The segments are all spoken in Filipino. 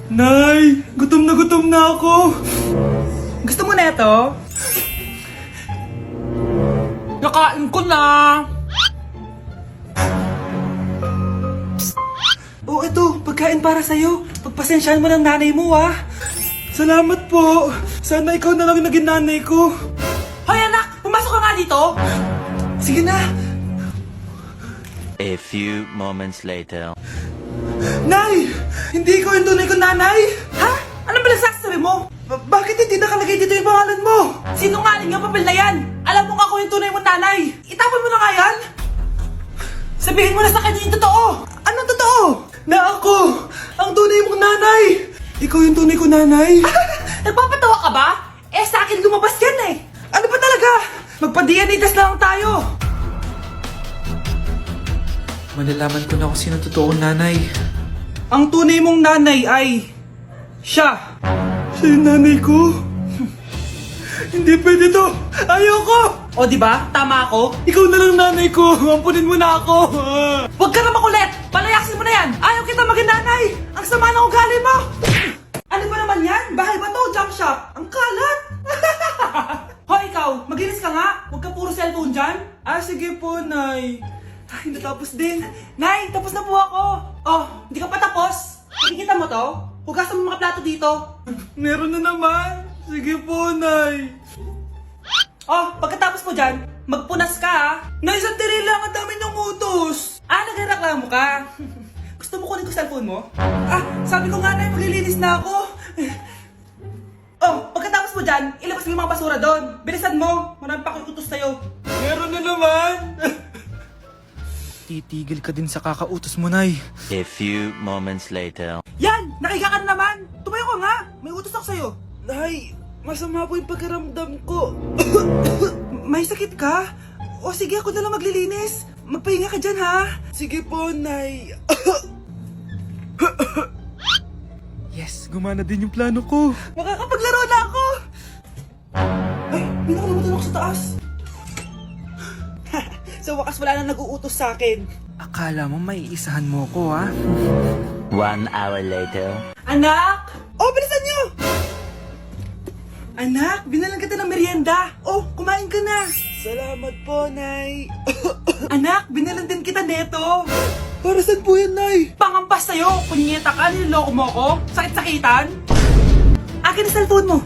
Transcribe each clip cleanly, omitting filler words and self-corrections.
Nay, gutom na ako. Gusto mo na ito? Nakain ko na! Oh, ito, pagkain para sa'yo. Pagpasensyahan mo ng nanay mo, ah. Salamat po. Sana ikaw na lang naging nanay ko. Hoy anak! Pumasok ka nga dito! Sige na. A few moments later. Nay! Hindi ko yung tunay kong nanay! Ha? Anong pinagsasabi mo? Bakit hindi nakalagay dito yung pangalan mo? Sinungaling ang papel na yan! Alam mo nga ako yung tunay mong nanay! Itapon mo na nga yan! Sabihin mo na sa kanya yung totoo! Anong totoo? Na ako! Ang tunay mong nanay! Ikaw yung tunay kong nanay? Nagpapatawa ka ba? Eh sa akin lumabas yan eh! Ano ba talaga? Magpa-DNA test lang tayo! Malalaman ko na kung sino totoong nanay. Ang tunay mong nanay ay... siya! Siya yung nanay ko? Hindi pwede to! Ayoko! O di ba? Tama ako? Ikaw na lang nanay ko! Ampunin mo na ako! Huwag ka na makulit! Palayasin mo na yan! Ayaw kita maging nanay! Ang sama ng ugali mo! Ano ba naman yan? Bahay ba to? Junk shop? Ang kalat! Hoy ikaw! Maginis ka nga! Huwag ka puro cellphone dyan! Ah, sige po, Nay. Ay, natapos din. Nay! Tapos na po ako! Oh, hindi ka pa tapos? Nakikita mo to? Hugasan mo mga plato dito! Meron na naman. Sige po, Nay. Oh, pagkatapos mo dyan, magpunas ka ha! Nay, sandali lang. Ang dami niyong utos. Ah, nagreklamo ka? Gusto mo kunin ko cellphone mo? Ah, sabi ko nga na, maglilinis na ako. Oh, pagkatapos mo dyan, ilabas mo yung mga basura doon. Bilisan mo, marami pa akong utos sa'yo. Meron na naman. Titigil ka din sa kakautos mo, Nay. A few moments later. Yan, nakiga ka na naman. Tumayo ka nga, may utos ako sa'yo. Nay, masama po yung pagkaramdam ko. May sakit ka? O sige, ako na lang maglilinis. Magpahinga ka dyan ha. Sige po, Nay. Yes, gumana din yung plano ko. Makakapaglaro na ako. Ay, may nakalimutan ako sa taas. Sa wakas wala na nag-uutos sa akin. Akala mo may iisahan mo ko, ha? 1 hour later. Anak! Oh, bilisan niyo! Anak, binalan kita ng merienda. Oh, kumain ka na. Salamat po, Nay. Anak, binalan din kita neto. Para saan po yan, Nay? Pangampas sa'yo, punyeta ka, niloloko mo ko. Sakit-sakitan. Akin ang cellphone mo.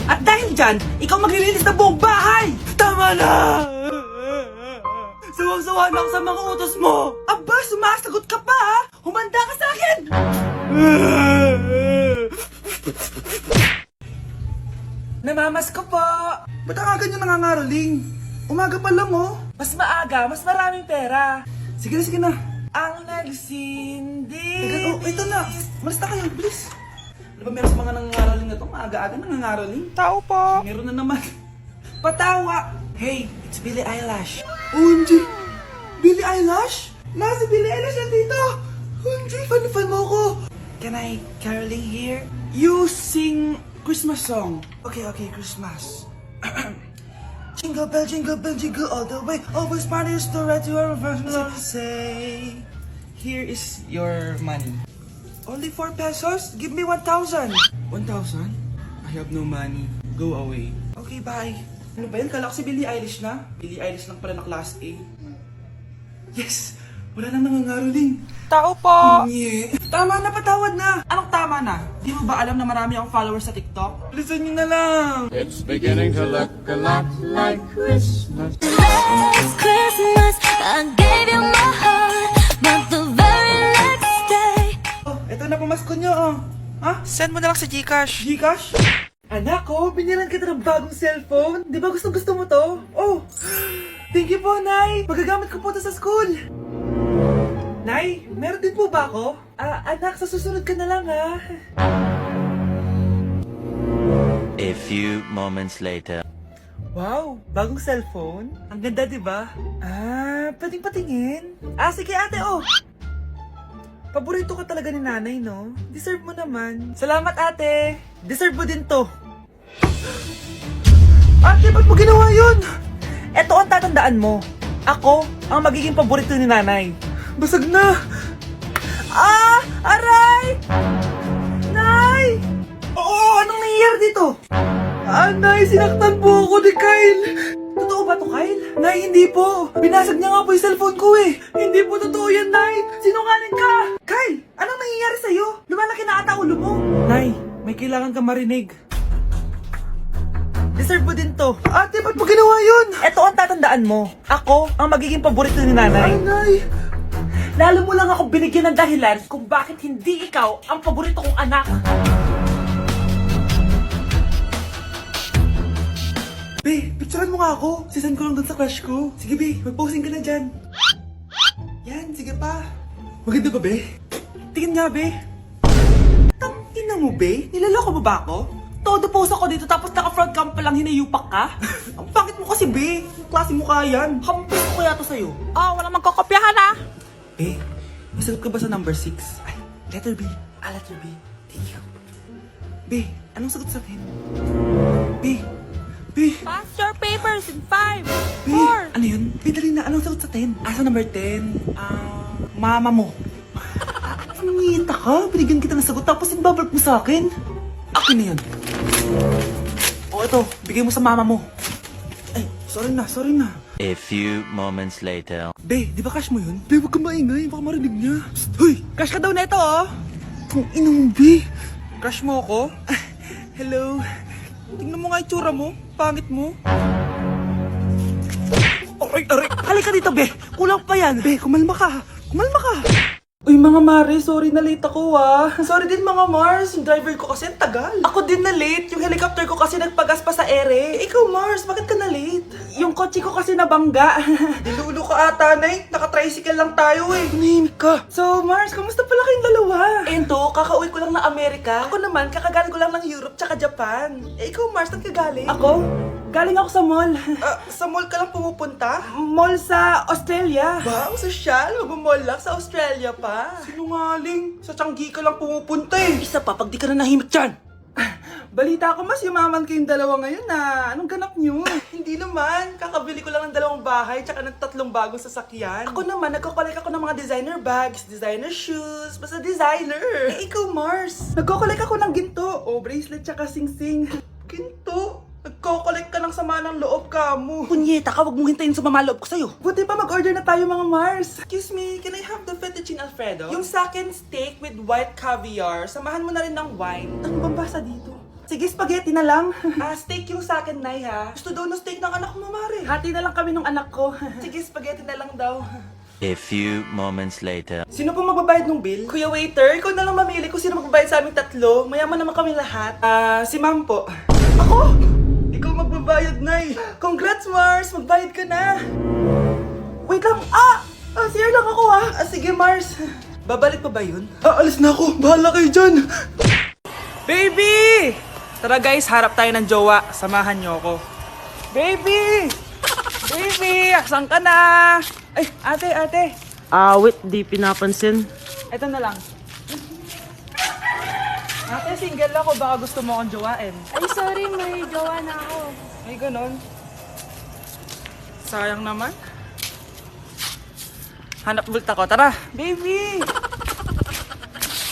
At dahil dyan, ikaw maglilinis ng buong bahay. Tama na! Sawang-sawa na ako sa mga utos mo! Aba, sumasagot ka pa ha? Humanda ka sa akin! Namamas ko po. Ba't ang aga niyo nangangaroling? Umaga pa lang, oh. Mas maaga, mas maraming pera. Sige na. Ang nagsindi. Teka, oh, ito na. Malis na kayo, bilis. Ano ba meron sa mga nangangaroling na to? Maaga-aga nangangaroling. Tao po. Meron na naman. Patawa. Hey, it's Billie Eilish. OMG! Billie Eilish? Nasa Billie Eilish na dito! OMG, fan mo ko! Can I caroling here? You sing Christmas song. Okay, Christmas. Jingle bell, jingle all the way. Always party is the right to our first Say, here is your money. Only 4 pesos? Give me 1,000. 1,000? I have no money. Go away. Okay, bye. Ano ba yun? Kala ko si Billie Eilish na. Billie Eilish lang pala na class A. Yes! Wala nang nangangaroling. Tao po! Nye. Tama na, patawad na! Anong tama na? Di mo ba alam na marami akong followers sa TikTok? Listen nyo na lang. It's beginning to look a lot like Christmas. Last Christmas, I gave you my heart, but the very next day. Oh, eto na pamasko nyo, oh. Ha? Send mo na lang sa Gcash. Gcash? Anak ko, binilan kita ng bagong cellphone. Di ba gusto mo to? Oh, thank you po, Nay. Magagamit ko po to sa school. Nay, meron din po ba ako? Anak, sa susunod ka na lang, ha? A few moments later. Wow, bagong cellphone? Ang ganda, di ba? Pwedeng patingin? Sige ate, oh. Paborito ka talaga ni nanay, no? Deserve mo naman. Salamat, ate. Deserve mo din to. Ate, ba't mo ginawa yun? Eto ang tatandaan mo. Ako ang magiging paborito ni nanay. Basag na! Ah! Aray! Nay! Oo, anong nangyayari dito? Nay, sinaktan po ako ni Kyle. Totoo ba to, Kyle? Nay, hindi po. Binasag niya nga po yung cellphone ko eh. Hindi po totoo yan, Nay. Sinungaling ka. Kyle, anong nangyayari sa'yo? Lumalaki na ata ulo mo. Nay, may kailangan ka marinig. Deserve mo din to. Ate, ba't mo ginawa yun? Ito ang tatandaan mo. Ako ang magiging paborito ni nanay. Ay, Nay. Lalo mo lang ako binigyan ng dahilan kung bakit hindi ikaw ang paborito kong anak. Be, picturean mo nga ako. Sisend ko lang dun sa crush ko. Sige, Be, mag-posing ka na dyan. Yan, sige pa. Maganda ba, Be? Tingin nga, Be. Tangina mo, Be? Nilaloko mo ba ako? Todo post ako dito tapos naka-front cam pa lang hinayupak ka? Ang pangit mo kasi, Be. Yung klase mo kaya yan. Hampis ko kaya to sa'yo. Walang magkokopyahan ah. Be, masagot ka ba sa number 6? Ay, letter B. Letter B. Thank you. Be, anong sagot sa akin? Be. Pass your papers in 5, Be, 4. ano yun? Be, dali na. Anong sagot sa 10? Sa number 10? Mama mo. Anong ngita ka? Binigyan kita ng sagot tapos ibabalik mo sa akin? Akin na yun. O, ito. Bigay mo sa mama mo. Ay, sorry na. A few moments later. Be, di ba cash mo yun? Be, huwag ka maingay. Baka marinig niya. Psst, hoy! Cash ka daw neto, oh! Kung ina mo, Be. Cash mo ako? Hello? Tingnan mo nga yung tsura mo. Pangit mo. Aray! Halika dito, Be. Kulang pa yan. Be, kumalma ka. Uy, mga Mare, sorry na late ako Sorry din mga Mars, yung driver ko kasi ang tagal. Ako din na late, yung helicopter ko kasi nagpagas pa sa ere. Ikaw Mars, bakit ka na late? Yung kotse ko kasi nabangga. Dilulo ka ata, Nay. Naka-tricycle lang tayo eh. Tumihimik ka. So Mars, kamusta pala kayong dalawa? Ayun to, kakauwi ko lang ng Amerika. Ako naman, kakagaling ko lang ng Europe tsaka Japan. Ikaw Mars, saan ka galing? Ako? Galing ako sa mall. Sa mall ka lang pumupunta? Mall sa Australia. Wow, sosyal. Mag-mall lang sa Australia pa. Sinungaling. Sa Changi ka lang pumupunta eh. Isa pa, pag di ka na nahimik dyan. Balita ko mas yumaman kayong dalawa ngayon na. Anong ganap nyo? Hindi naman. Kakabili ko lang ng 2 bahay tsaka ng 3 bagong sasakyan. Ako naman, nagko-collect ako ng mga designer bags, designer shoes, basta designer. Ikaw Mars. Nagko-collect ako ng ginto. Bracelet tsaka sing-sing. Ginto? Nagko-collect ka ng sama ng loob ka mo. Punyeta ka, wag mong hintayin sa loob ko sa'yo. Buti pa mag-order na tayo mga Mars. Excuse me, can I have the fettuccine Alfredo? Yung sa akin steak with white caviar. Samahan mo na rin ng wine. Ano bang basa dito? Sige, spaghetti na lang. Steak yung sa akin, Nay, ha? Gusto daw ng steak ng anak mo, Mare. Hati na lang kami ng anak ko. Sige, spaghetti na lang daw. A few moments later. Sino pong magbabayad ng bill? Kuya waiter, ikaw na lang mamili kung sino magbabayad sa aming 3. Mayaman naman kami lahat. Si ma'am po. Ako? Ikaw magbabayad, Nay. Congrats, Mars. Magbayad ka na. Wait lang. CR lang ako, sige, Mars. Babalik pa ba yun? Alis na ako. Bahala kayo dyan. Baby! Tara guys, harap tayo ng jowa. Samahan niyo ako. Baby! Baby! Saan ka na? Ay, ate. Wait, di pinapansin. Ito na lang. Ate, single ako. Baka gusto mo akong jowain. Ay, sorry, may jowa na ako. Ay, ganon. Sayang naman. Hanap ulit ako. Tara! Baby!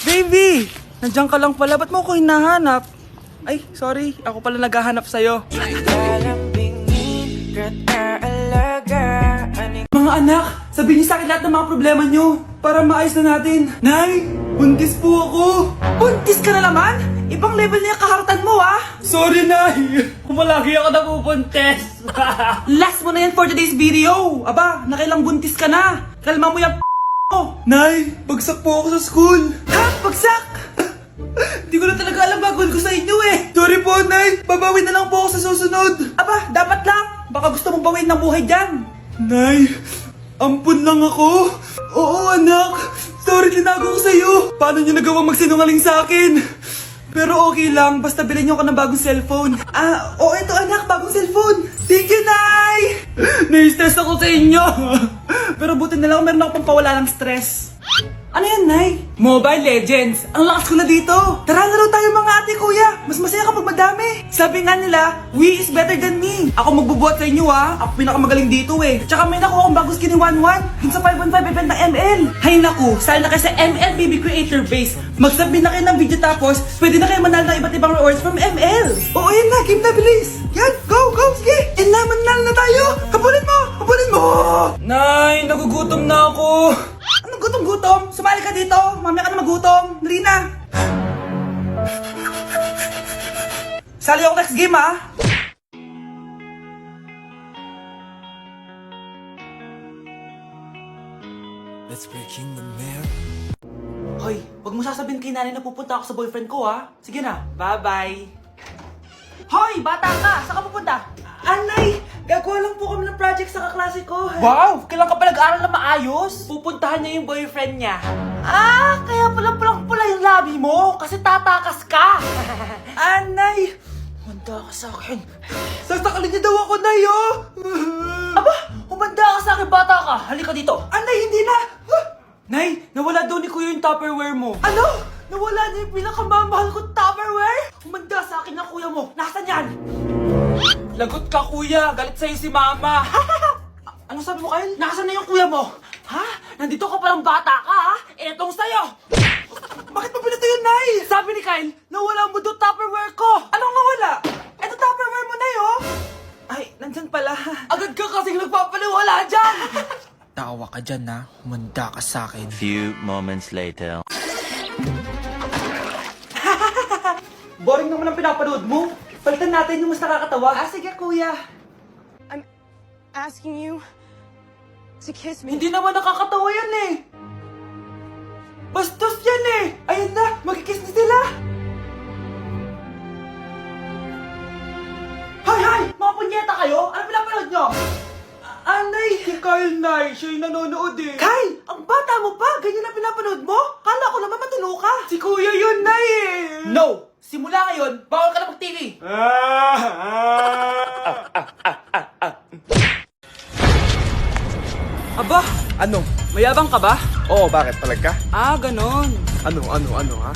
Baby! Nandiyan ka lang pala. Ba't mo ako hinahanap? Ay, sorry. Ako pala naghahanap sa'yo. Mga anak, sabihin niyo sa akin lahat ng mga problema niyo para maayos na natin. Nay, buntis po ako. Buntis ka na naman? Ibang level na yung kaharatan mo, Sorry, Nay. Kumalagi ako nabubuntis. Last mo na yan for today's video. Aba, nakailang buntis ka na. Kalma mo yung ko. Nay, bagsak po ako sa school. Ha? Bagsak? Hindi ko na talaga alam bagol ko sa inyo eh. Sorry po, Nay. Babawi na lang po ako sa susunod. Aba, dapat lang. Baka gusto mong bawiin ng buhay dyan. Nay, ampun lang ako. Oo, anak. Sorry, tinago ko sa'yo. Paano niyo nagawang magsinungaling sa akin? Pero okay lang, basta bilhin niyo ako ng bagong cellphone. Ito anak, bagong cellphone. Thank you, Nay! Nai-stress ako sa inyo. Pero buti na lang, meron ako pampawala ng stress. Ano yan, Nay? Mobile Legends! Ang lakas ko na dito! Tara laro tayo mga ate kuya! Mas masaya kapag madami! Sabi nga nila, we is better than me! Ako magbubuhat sa inyo Ako pinakamagaling dito Tsaka may nakuha akong bago skin ni 1-1 dun sa 515 event ng ML! Hay naku! Sali na kayo sa ML BB Creator Base! Mag-submit na kayo ng video tapos pwede na kayo manalo ng iba't ibang rewards from ML! Oo yan na! Game na bilis! Yan! Go! Go! Sige! Yan na! Manalo na tayo! Habulin mo! Habulin mo! Nay! Nagugutom na ako! Anong gutom-gutom? Sumali ka dito! Mamaya ka na magutom! Dali na! Sali ako next game Hoy, wag mo sasabihin kay nanay na pupunta ako sa boyfriend ko Sige na, bye-bye. Hoy, bata ka! Saan ka pupunta? Anay! Gagawa lang po kami ng project sa kaklase ko. Wow! Kailan ka pa nag-aaral na maayos? Pupuntahan niya yung boyfriend niya. Kaya pala pulang-pula yung labi mo kasi tatakas ka. Anay! Humanda ka sa akin. Sasakalin niya daw ako, Nay, Aba! Humanda ka sa akin, bata ka. Halika dito. Anay, hindi na! Nay, nawala daw ni Kuya yung Tupperware mo. Ano? Nawala na yung pinakamamahal kong Tupperware? Humanda sa akin ng kuya mo. Nasaan yan? Lagot ka, kuya. Galit sa'yo si mama. Ano sabi mo, Kyle? Nasaan na yung kuya mo? Nandito ka palang bata ka, Etong sa'yo. Bakit mo pinito yun, Nay? Sabi ni Kyle, nawala mo doon Tupperware ko. Anong nawala? Eto Tupperware mo, Nay, Ay, nandyan pala. Agad ka kasing nagpapaliwala dyan. Tawa ka dyan, ha? Humanda ka sa akin. Few moments later. Boring naman ang pinapanood mo. Palitan natin yung mas nakakatawa. Sige, kuya. Asking you to kiss me. Hindi naman nakakatawa yan Bastos yan Ayun na, magkikiss na sila. Hay! Mga punyeta kayo? Ano pinapanood nyo? Anay! Si Kyle, Nay. Siya yung nanonood Kyle! Ang bata mo pa! Ganyan ang pinapanood mo? Kala ko naman matino ka. Si Kuya yun, Nay No! Simula ngayon, bawal ka na mag-TV. Aba! Ano? Mayabang ka ba? Oo, bakit? Palag ka? Ganon. Ano, ha?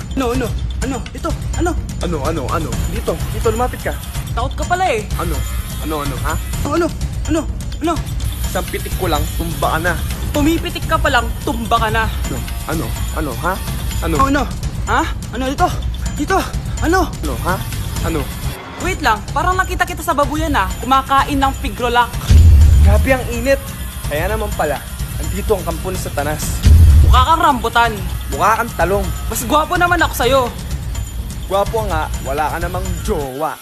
Ano? Ito, ano? Ano? Dito, lumapit ka. Takot ka pala Ano, ha? Ano? Isang pitik ko lang, tumba ka na. Pumipitik ka pa lang, tumba ka na. Ano, ha? Ano? Ano? Ha? Ano dito? Ano? Ano, ha? Ano? Wait lang, parang nakita kita sa babuyan kumakain ng pigrolak. Grabe ang init. Kaya naman pala, andito ang kampo ni Satanas. Mukha kang rambutan. Mukha kang talong. Mas gwapo naman ako sa'yo. Gwapo nga, wala ka namang jowa.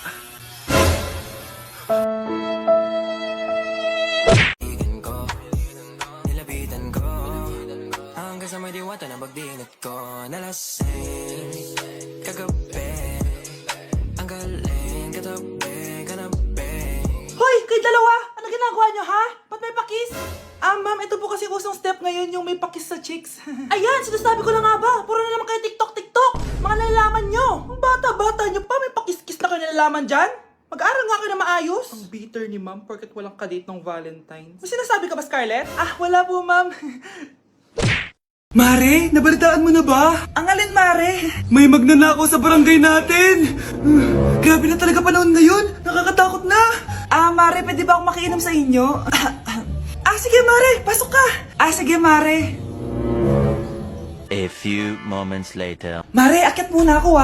Hanggang sa may diwata na pagdinit ko nalasing kagabi. Ang galing katabi kanabi. Hoy, kayo dalawa! Ano ginagawa nyo, ha? Ba't may pakis? Ma'am, ito po kasi usong step ngayon yung may pakis sa chicks. Ayan, sinasabi ko na nga ba? Puro na naman kayo TikTok! Mga nalalaman nyo! Ang bata-bata nyo pa, may pakis-kis na kayo nalalaman dyan? Mag-aaral nga kayo na maayos. Ang bitter ni ma'am porket walang kadate ng Valentine's. May sinasabi ka ba, Scarlett? Wala po, ma'am. Mare, nabalitaan mo na ba? Ang alin, Mare? May magnanakaw sa barangay natin. Grabe na talaga panahon ngayon. Nakakatakot na. Mare, pwede ba akong makiinom sa inyo? Sige, Mare. Pasok ka. Sige, Mare. A few moments later. Mare, akyat muna ako,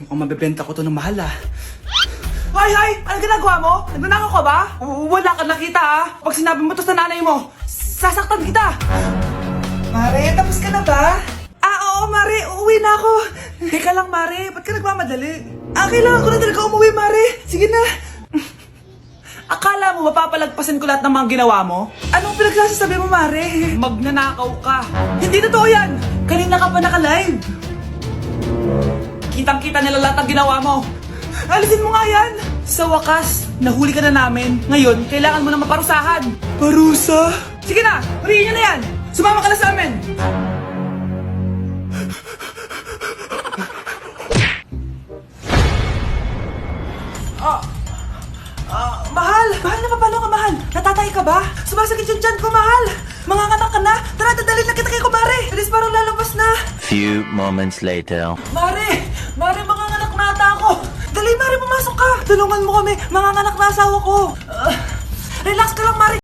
Mukhang mabibenta ko to ng mahal, Hay! Ano ginagawa mo? Nagnanakaw ka ba? Wala ka nakita, Pag sinabi mo to sa nanay mo, sasaktan kita! Mare, tapos ka na ba? Oo, Mare. Uuwi na ako. Teka lang, Mare. Ba't ka nagmamadali? Kailangan ko na talaga umuwi, Mare. Sige na. Akala mo mapapalagpasan ko lahat ng mga ginawa mo? Anong pinagsasabi mo, Mare? Magnanakaw ka. Hindi totoo yan! Kanina ka pa naka-live. Kitang-kita nila lahat ng ginawa mo. Alisin mo nga yan! Sa wakas, nahuli ka na namin. Ngayon, kailangan mo na maparusahan. Parusa? Sige na! Huriin niyo na yan! Sumama ka na sa amin! Mahal! Mahal na paano ka, mahal? Natatay ka ba? Sumasakit yung tiyan ko, mahal! Manganganak ka na? Tara, dadalhin na kita kay kumare! Alis parang lalabas na! Few moments later. Mare! Mare, manganganak na ata ako! Dali, Mare, pumasok ka! Tulungan mo kami! Manganganak na asawa ko! Relax ka lang, Mare!